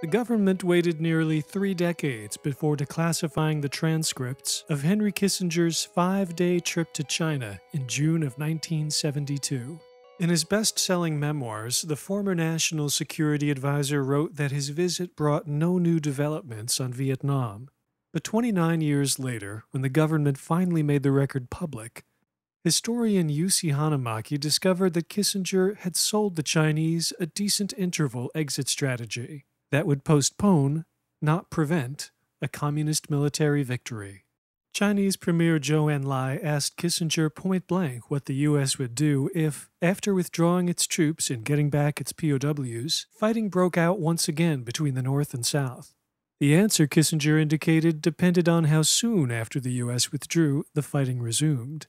The government waited nearly 3 decades before declassifying the transcripts of Henry Kissinger's 5-day trip to China in June of 1972. In his best-selling memoirs, the former National Security Advisor wrote that his visit brought no new developments on Vietnam. But 29 years later, when the government finally made the record public, historian Jussi Hanamaki discovered that Kissinger had sold the Chinese a decent interval exit strategy that would postpone, not prevent, a communist military victory. Chinese Premier Zhou Enlai asked Kissinger point-blank what the U.S. would do if, after withdrawing its troops and getting back its POWs, fighting broke out once again between the North and South. The answer, Kissinger indicated, depended on how soon after the U.S. withdrew the fighting resumed.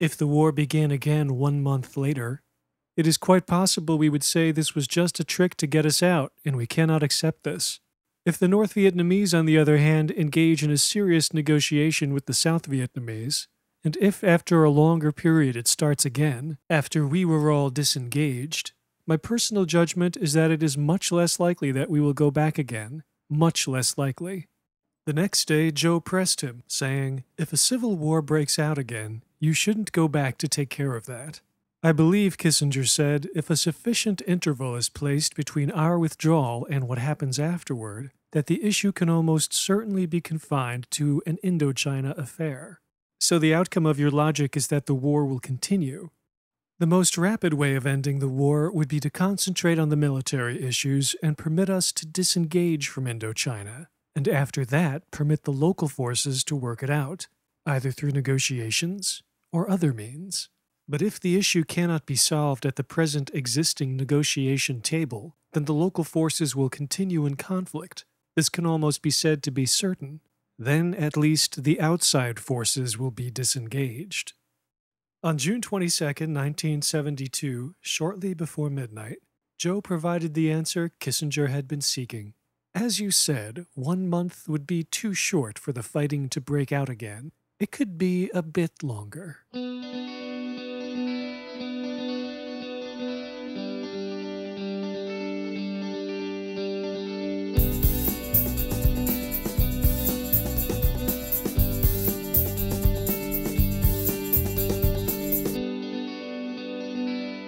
If the war began again 1 month later, it is quite possible we would say this was just a trick to get us out, and we cannot accept this. If the North Vietnamese, on the other hand, engage in a serious negotiation with the South Vietnamese, and if after a longer period it starts again, after we were all disengaged, my personal judgment is that it is much less likely that we will go back again, much less likely. The next day, Joe pressed him, saying, "If a civil war breaks out again, you shouldn't go back to take care of that." I believe, Kissinger said, if a sufficient interval is placed between our withdrawal and what happens afterward, that the issue can almost certainly be confined to an Indochina affair. So the outcome of your logic is that the war will continue. The most rapid way of ending the war would be to concentrate on the military issues and permit us to disengage from Indochina, and after that permit the local forces to work it out, either through negotiations or other means. But if the issue cannot be solved at the present existing negotiation table, then the local forces will continue in conflict. This can almost be said to be certain. Then, at least, the outside forces will be disengaged. On June 22, 1972, shortly before midnight, Joe provided the answer Kissinger had been seeking. As you said, 1 month would be too short for the fighting to break out again. It could be a bit longer.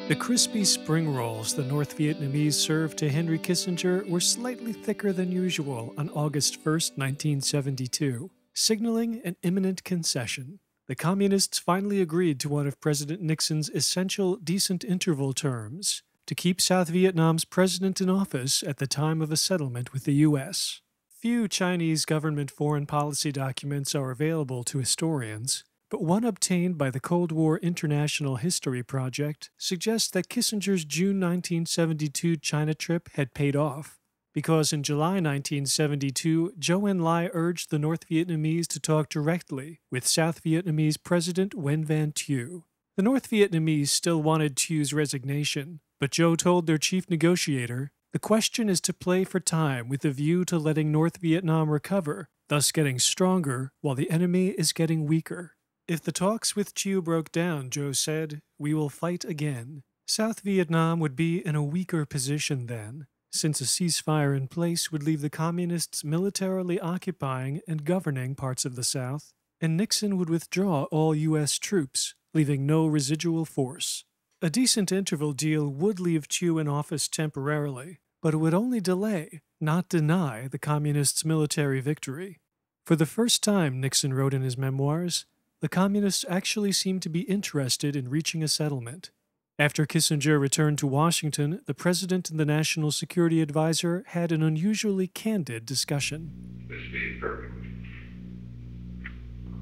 The crispy spring rolls the North Vietnamese served to Henry Kissinger were slightly thicker than usual on August 1, 1972, signaling an imminent concession. The Communists finally agreed to one of President Nixon's essential decent interval terms to keep South Vietnam's president in office at the time of a settlement with the U.S. Few Chinese government foreign policy documents are available to historians, but one obtained by the Cold War International History Project suggests that Kissinger's June 1972 China trip had paid off, because in July 1972, Zhou Enlai urged the North Vietnamese to talk directly with South Vietnamese President Nguyen Van Thieu. The North Vietnamese still wanted Thieu's resignation, but Zhou told their chief negotiator, "The question is to play for time with a view to letting North Vietnam recover, thus getting stronger while the enemy is getting weaker." If the talks with Thieu broke down, Zhou said, "We will fight again." South Vietnam would be in a weaker position then, since a ceasefire in place would leave the Communists militarily occupying and governing parts of the South, and Nixon would withdraw all U.S. troops, leaving no residual force. A decent interval deal would leave Thieu in office temporarily, but it would only delay, not deny, the Communists' military victory. For the first time, Nixon wrote in his memoirs, the Communists actually seemed to be interested in reaching a settlement. After Kissinger returned to Washington, the President and the National Security Advisor had an unusually candid discussion. This being perfectly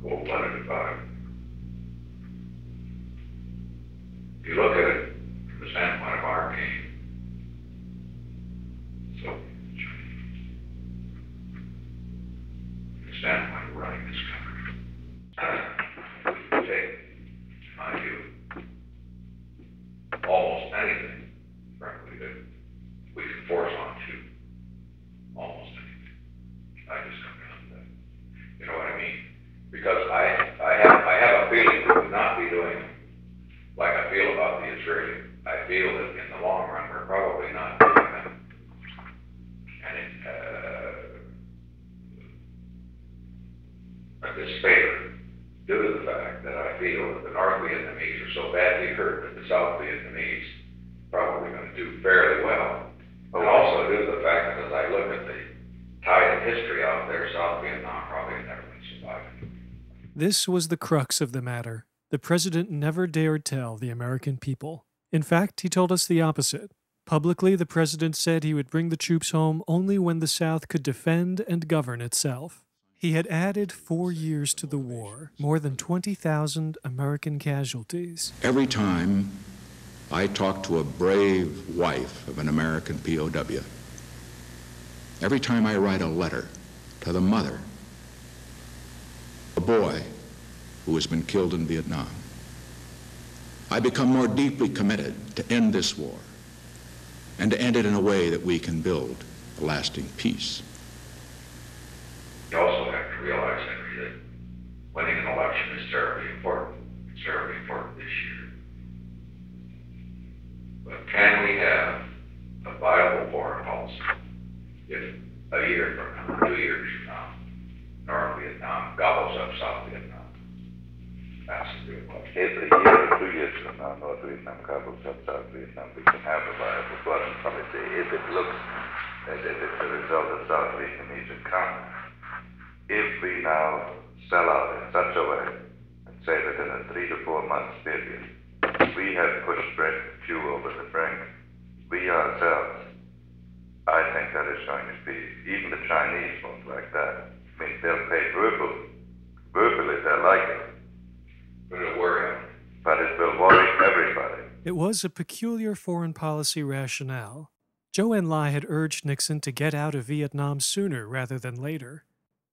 full-blooded about it. If you look at it from the standpoint of our game, so from the standpoint of running this country, we can take, in my view, almost anything, frankly, that we can force onto almost anything. I just come down to that. You know what I mean? Because I have a feeling we would not be doing like I feel about the Israeli. I feel that in the long run we're probably not doing that. And this favor due to the fact that I feel that the North Vietnamese are so badly hurt that the South Vietnamese probably going to do fairly well. But also due to the fact that as I look at the tide of history out there, South Vietnam probably never been surviving. This was the crux of the matter. The president never dared tell the American people. In fact, he told us the opposite. Publicly, the president said he would bring the troops home only when the South could defend and govern itself. He had added 4 years to the war, more than 20,000 American casualties. Every time I talk to a brave wife of an American POW, every time I write a letter to the mother, a boy who has been killed in Vietnam, I become more deeply committed to end this war and to end it in a way that we can build a lasting peace. You also have to realize, Henry, that winning an election is terribly important. It's terribly important this year. But can we have a viable foreign policy if a year from now, 2 years from now, North Vietnam gobbles up South Vietnam? That's the real question. If a year or 2 years from now, North Vietnam gobbles up South Vietnam, we can have a viable foreign policy if it looks as if it's a result of South Vietnamese encounter. If we now sell out in such a way and say that in a 3 to 4 months period, we have pushed fuel over the brink, we ourselves, I think that is going to be, even the Chinese won't like that. I mean, they'll pay verbally they'll like it. But it'll worry them. But it will worry everybody. It was a peculiar foreign policy rationale. Zhou Enlai had urged Nixon to get out of Vietnam sooner rather than later,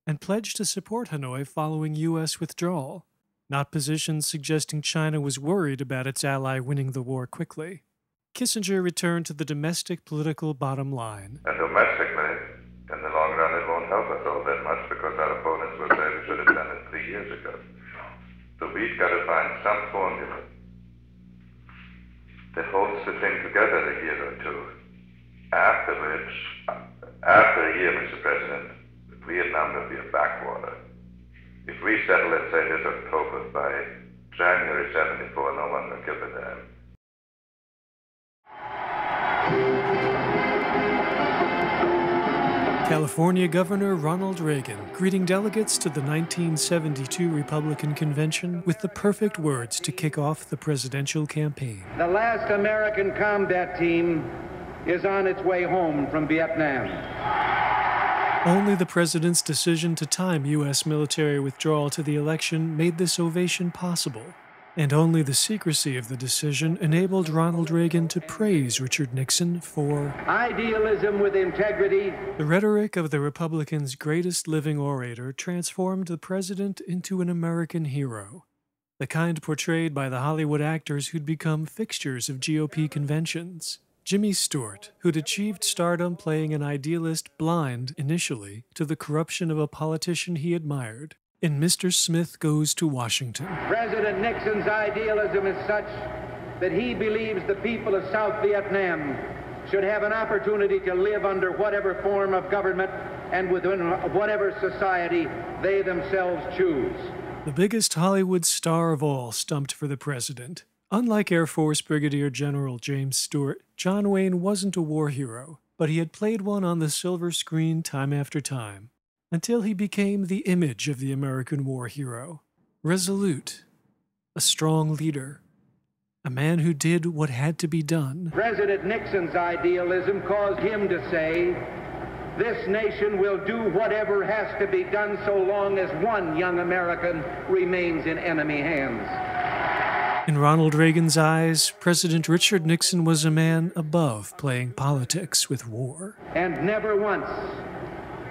and pledged to support Hanoi following U.S. withdrawal, not positions suggesting China was worried about its ally winning the war quickly. Kissinger returned to the domestic political bottom line. And domestically, in the long run, it won't help us all that much because our opponents will say we should have done it 3 years ago. So we've got to find some formula that holds the thing together a year or two. After which, after a year, Mr. President, Vietnam will be a backwater. If we settle, let's say, this October, by January 74, no one will give a damn. California Governor Ronald Reagan greeting delegates to the 1972 Republican Convention with the perfect words to kick off the presidential campaign. The last American combat team is on its way home from Vietnam. Only the president's decision to time U.S. military withdrawal to the election made this ovation possible. And only the secrecy of the decision enabled Ronald Reagan to praise Richard Nixon for idealism with integrity. The rhetoric of the Republicans' greatest living orator transformed the president into an American hero, the kind portrayed by the Hollywood actors who'd become fixtures of GOP conventions. Jimmy Stewart, who'd achieved stardom playing an idealist blind, initially, to the corruption of a politician he admired, in Mr. Smith Goes to Washington. President Nixon's idealism is such that he believes the people of South Vietnam should have an opportunity to live under whatever form of government and within whatever society they themselves choose. The biggest Hollywood star of all stumped for the president. Unlike Air Force Brigadier General James Stewart, John Wayne wasn't a war hero, but he had played one on the silver screen time after time, until he became the image of the American war hero. Resolute, a strong leader, a man who did what had to be done. President Nixon's idealism caused him to say, "This nation will do whatever has to be done so long as one young American remains in enemy hands." In Ronald Reagan's eyes, President Richard Nixon was a man above playing politics with war. And never once,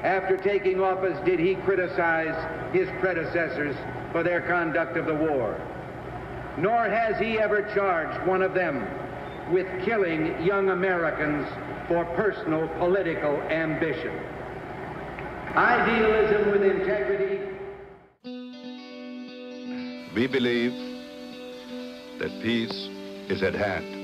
after taking office, did he criticize his predecessors for their conduct of the war. Nor has he ever charged one of them with killing young Americans for personal political ambition. Idealism with integrity. We believe that peace is at hand.